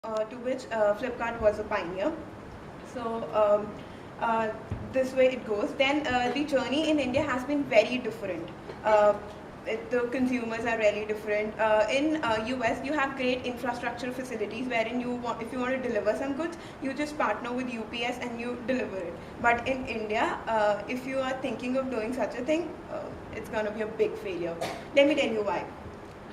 to which Flipkart was a pioneer. So this way it goes. Then the journey in India has been very different. The consumers are really different. In US, you have great infrastructure facilities wherein if you want to deliver some goods, you just partner with UPS and you deliver it. But in India, if you are thinking of doing such a thing, it's going to be a big failure. Let me tell you why.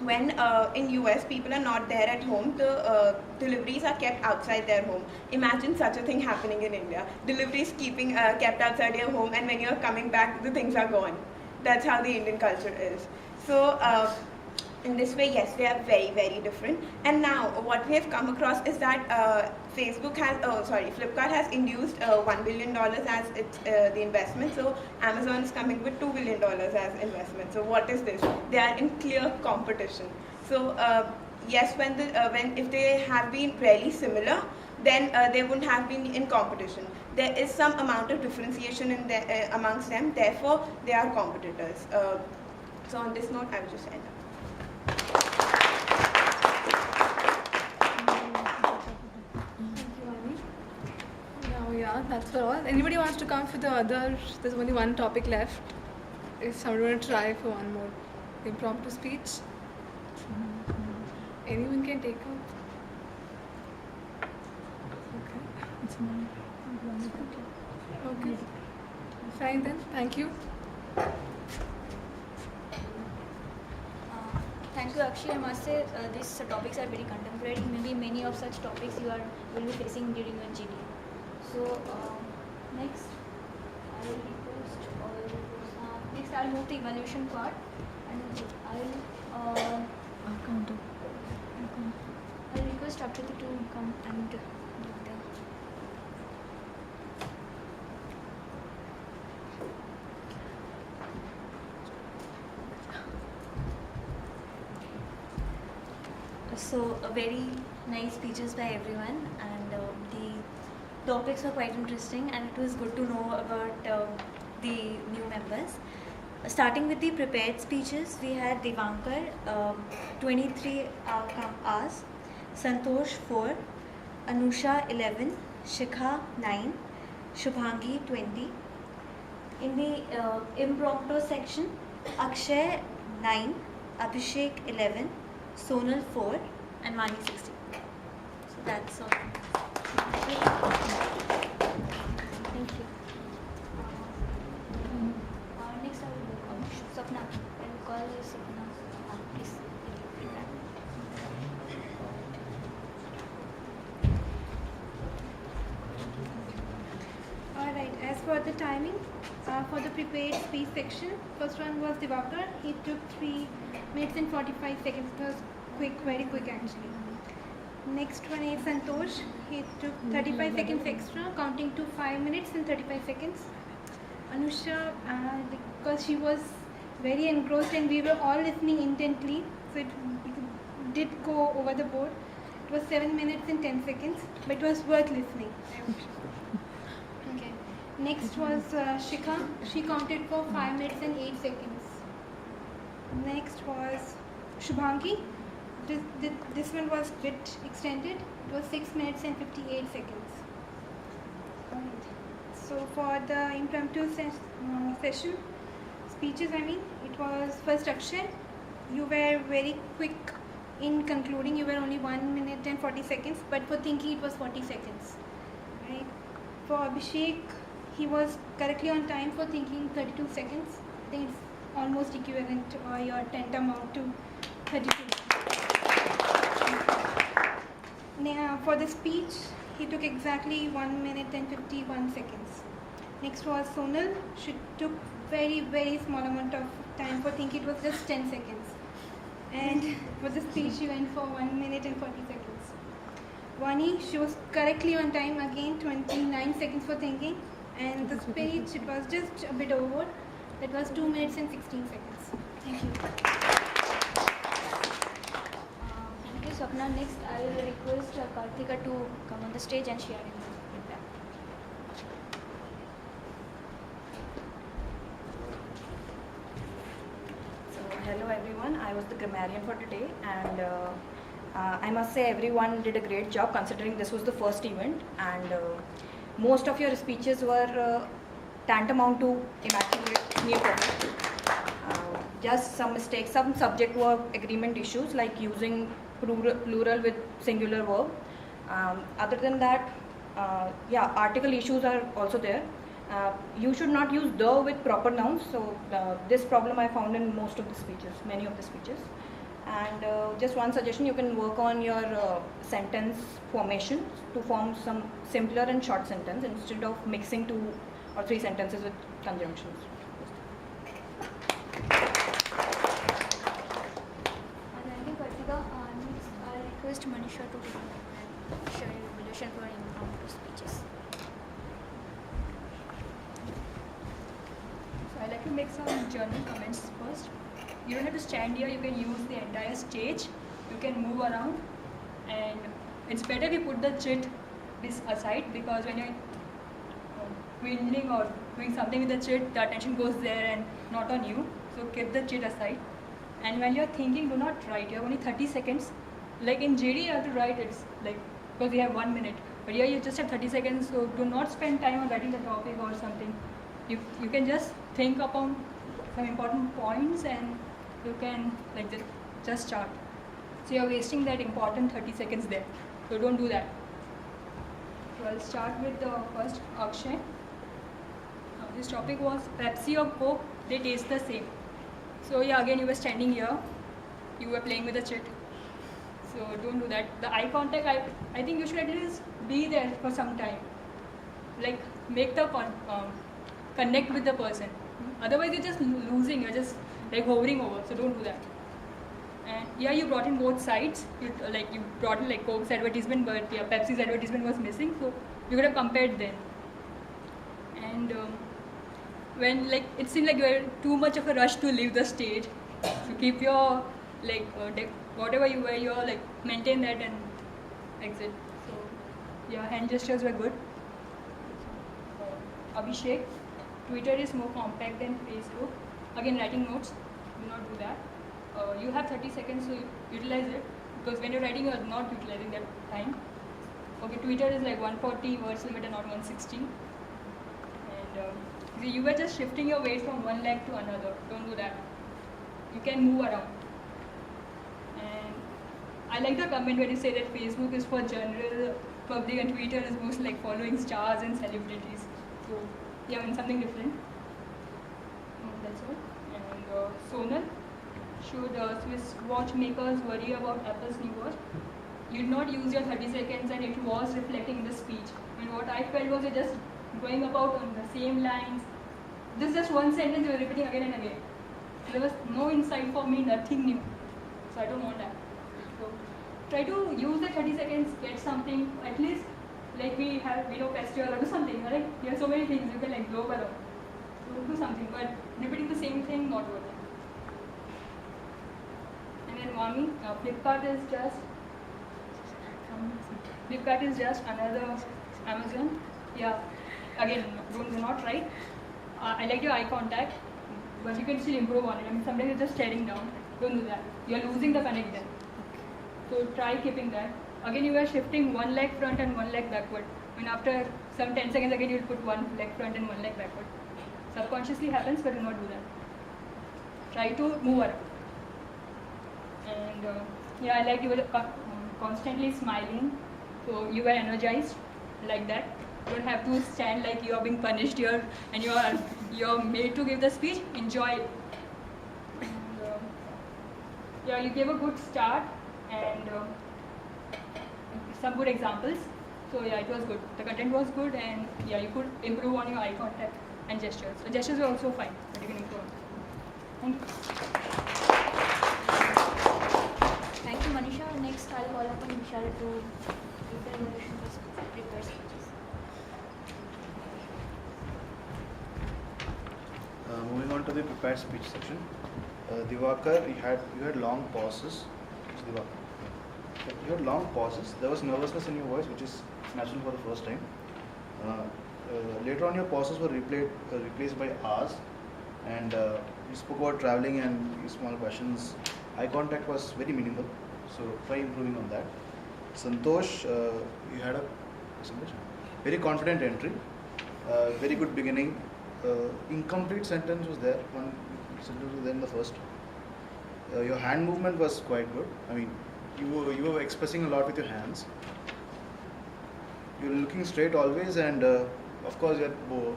When in US people are not there at home, the deliveries are kept outside their home. Imagine such a thing happening in India. Deliveries kept outside your home, and when you're coming back, the things are gone. That's how the Indian culture is. So in this way, yes, they are very, very different. And now what we have come across is that Flipkart has induced $1 billion as the investment. So Amazon is coming with $2 billion as investment. So what is this? They are in clear competition. So yes, when if they have been really similar, then they wouldn't have been in competition. There is some amount of differentiation amongst them. Therefore, they are competitors. So on this note, I will just end up. Yeah, that's for all. Anybody wants to come for the other? There's only one topic left. If someone want to try for one more impromptu speech, anyone can take up. Okay. Fine then. Thank you. Thank you, Akshay. I must say these topics are very contemporary. Maybe many of such topics will be facing during your GD. So next, I will request next I will move to evaluation part, and I will request Akriti to come and give the. So very nice speeches by everyone, and the topics were quite interesting, and it was good to know about the new members. Starting with the prepared speeches, we had Divankar 23 hours, Santosh 4, Anusha 11, Shikha 9, Shubhangi 20. In the impromptu section, Akshay 9, Abhishek 11, Sonal 4, and Vani 16. So that's all. Thank you. Next I will look Sapna. I will call you Sapna. Please. Alright, as for the timing, for the prepared speech section, first one was Divakar. He took 3 minutes and 45 seconds. It was quick, very quick actually. Next one is Santosh. He took 35 seconds extra, counting to 5 minutes and 35 seconds. Anusha, because she was very engrossed and we were all listening intently, so it did go over the board. It was 7 minutes and 10 seconds, but it was worth listening. Okay. Next was Shikha. She counted for 5 minutes and 8 seconds. Next was Shubhangi. This one was a bit extended. It was 6 minutes and 58 seconds. Right. So for the impromptu session, speeches, it was first Akshay. You were very quick in concluding. You were only 1 minute and 40 seconds, but for thinking it was 40 seconds. Right. For Abhishek, he was correctly on time for thinking 32 seconds. I think it's almost equivalent or your tantamount to 32. For the speech, he took exactly 1 minute and 51 seconds. Next was Sonal. She took very, very small amount of time for thinking it was just 10 seconds. And for the speech, she went for 1 minute and 40 seconds. Vani, she was correctly on time again, 29 seconds for thinking. And the speech, it was just a bit over. That was 2 minutes and 16 seconds. Thank you. Thank you, Swapna. Next, I will request Karthika to come on the stage and share in the feedback. So, hello everyone. I was the grammarian for today, and I must say everyone did a great job considering this was the first event, and most of your speeches were tantamount to immaculate new product. Just some mistakes, some subject verb agreement issues like using plural with singular verb. Other than that, yeah, article issues are also there. You should not use the with proper nouns. So this problem I found in most of the speeches, many of the speeches. And just one suggestion, you can work on your sentence formation to form some simpler and short sentence instead of mixing 2 or 3 sentences with conjunctions. Thank you, Kartika. Next, I'll request Manisha to begin and share your resolution for impromptu speeches. So I'd like to make some general comments first. You don't have to stand here, you can use the entire stage, you can move around, and it's better if you put the chit this aside, because when you're whinging or doing something with the chit, the attention goes there and not on you. So keep the chit aside. And when you're thinking, do not write. You have only 30 seconds. Like in JD, you have to write, it's like, because you have 1 minute. But here you just have 30 seconds, so do not spend time on writing the topic or something. You can just think upon some important points and you can like just start. So you're wasting that important 30 seconds there. So don't do that. So I'll start with the first Akshay. This topic was Pepsi or Coke, they taste the same. So yeah, again you were standing here, you were playing with the chit. So don't do that. The eye contact, I think you should at least be there for some time. Like make the connect with the person. Otherwise you're just losing, you're just like hovering over. So don't do that. And yeah, you brought in both sides. You brought in like Coke's advertisement, but yeah, Pepsi's advertisement was missing. So you could have compared then. And when like it seemed like you were too much of a rush to leave the stage, so keep your like whatever you were, you like maintain that and exit. So yeah, hand gestures were good. Abhishek, Twitter is more compact than Facebook. Again, writing notes, do not do that. You have 30 seconds, so utilize it, because when you're writing, you are not utilizing that time. Okay, Twitter is like 140 words limit and not 160. And you were just shifting your weight from one leg to another. Don't do that. You can move around. And I like the comment where you say that Facebook is for general public and Twitter is mostly like following stars and celebrities. So yeah, I mean something different. That's all. And Sonal, should Swiss watchmakers worry about Apple's new watch? You did not use your 30 seconds and it was reflecting in the speech. I mean, what I felt was you're just going about on the same lines. This is just one sentence you were repeating again and again. There was no insight for me, nothing new. So I don't want that. So try to use the 30 seconds, get something, at least like we know festival or do something, right? There are so many things you can like blow along. So do something, but repeating the same thing, not worth it. And then Mami, Flipkart is just another Amazon. Yeah, again, do not write. I like your eye contact, but you can still improve on it. I mean, sometimes you're just staring down. Don't do that. You're losing the connect then. So try keeping that. Again, you are shifting one leg front and one leg backward. I mean, after some 10 seconds, again, you'll put one leg front and one leg backward. Subconsciously happens, but do not do that. Try to move around. And yeah, I like you were constantly smiling. So you were energized like that. You don't have to stand like you are being punished here and you're made to give the speech. Enjoy it. And, yeah, you gave a good start and some good examples. So yeah, it was good. The content was good and yeah, you could improve on your eye contact and gestures. The gestures were also fine, but you can improve on. Thank you. Thank you, Manisha. Next, I'll call upon Vishal to give the resolution for prepared speeches. Moving on to the prepared speech section. Divakar, you had long pauses. You had long pauses. There was nervousness in your voice, which is natural for the first time. Later on, your pauses were replaced by R's, and you spoke about traveling and small questions. Eye contact was very minimal, So try improving on that. Santosh, you had a very confident entry, very good beginning. Incomplete sentence was there. One sentence was there in the first. Your hand movement was quite good. I mean, you were expressing a lot with your hands. You were looking straight always, and of course, your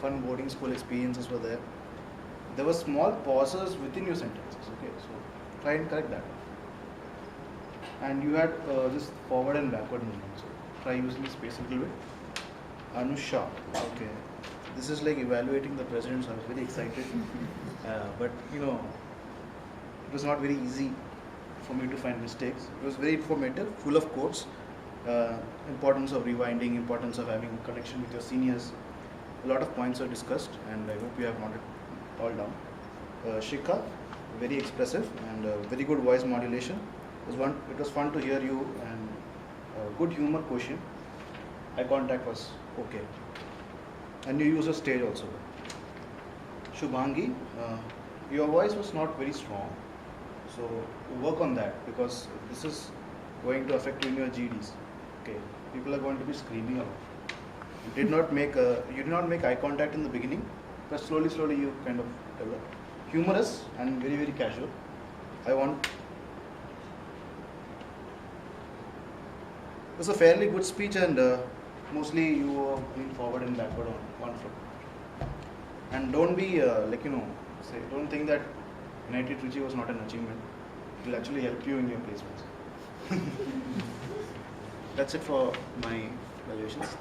fun boarding school experiences were there. There were small pauses within your sentences. Okay, so try and correct that. And you had this forward and backward movement. So try using the space a little bit. Anusha. Okay. This is like evaluating the president, so I was very excited. But you know, it was not very easy for me to find mistakes. It was very informative, full of quotes. Importance of rewinding, importance of having connection with your seniors. A lot of points are discussed, and I hope you have noted all down. Shikha, very expressive and very good voice modulation. It was fun to hear you, and good humor quotient. Eye contact was okay, and you use a stage also. Shubhangi, your voice was not very strong, so work on that, because this is going to affect you in your GDs. Okay, people are going to be screaming out. You did not make eye contact in the beginning, but slowly you kind of developed. Humorous and very casual. It was a fairly good speech, and mostly you were going forward and backward on one foot. And don't be don't think that NIT Trichy was not an achievement. It will actually help you in your placements. That's it for my evaluations.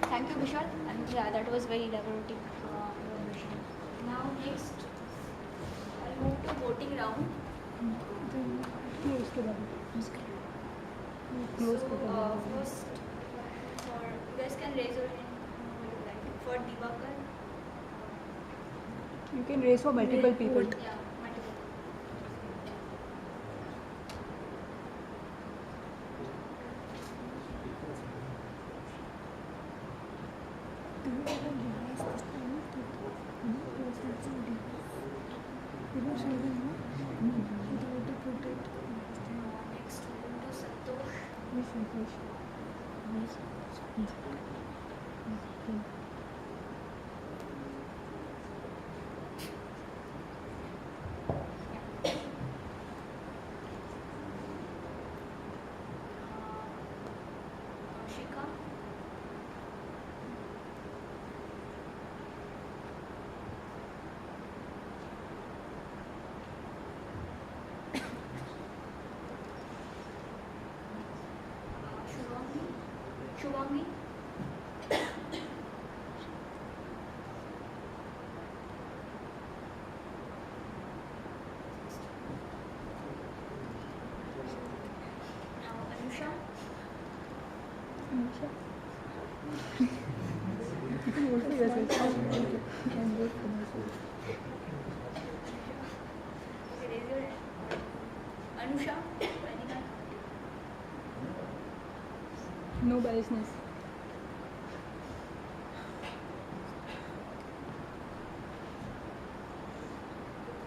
Thank you, Vishal. And yeah, that was very elaborative evaluation. Now next, I'll move to voting round. So first, you guys can raise your hand for Divakar. You can raise for multiple people. Yeah, multiple. Next, we'll do Santosh. Shika. Shubhangi. Now Anusha. Okay, raise your hand. Anusha. Anyone? No biasness.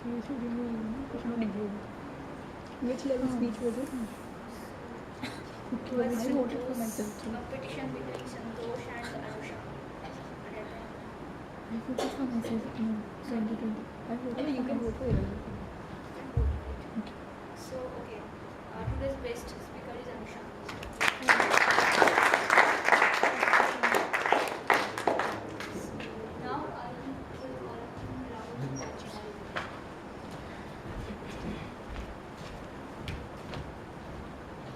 You should remove. Which level speech was it? It was I voted for myself. competition between Santosh and Anusha. I voted for myself in 2020. I voted you can vote for yourself. So, okay. Today's best speaker is Anusha. Now I will call Rahul Bajaj.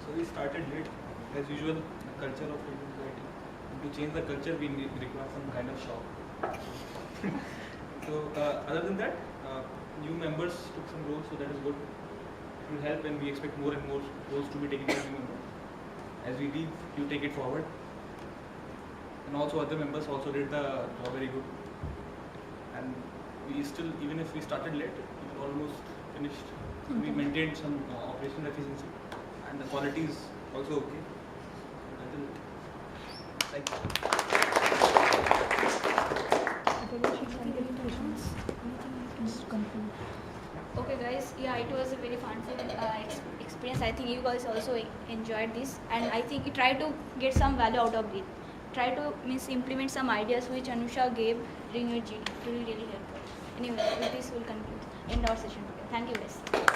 So we started late, as usual. The culture of Indian society. To change the culture, we require some kind of shock. So other than that, new members took some roles, so that is good. It will help, and we expect more and more roles to be taken by new members. As we leave, you take it forward. And also other members also did the job very good. And we still, even if we started late, we almost finished. So we maintained some operational efficiency, and the quality is also okay. Thank you. Okay guys, yeah, it was a very fun experience. I think you guys also enjoyed this, and I think you try to get some value out of it. Try to implement some ideas which Anusha gave during your GD. It will really help. Anyway, with this we'll conclude end our session today. Thank you guys.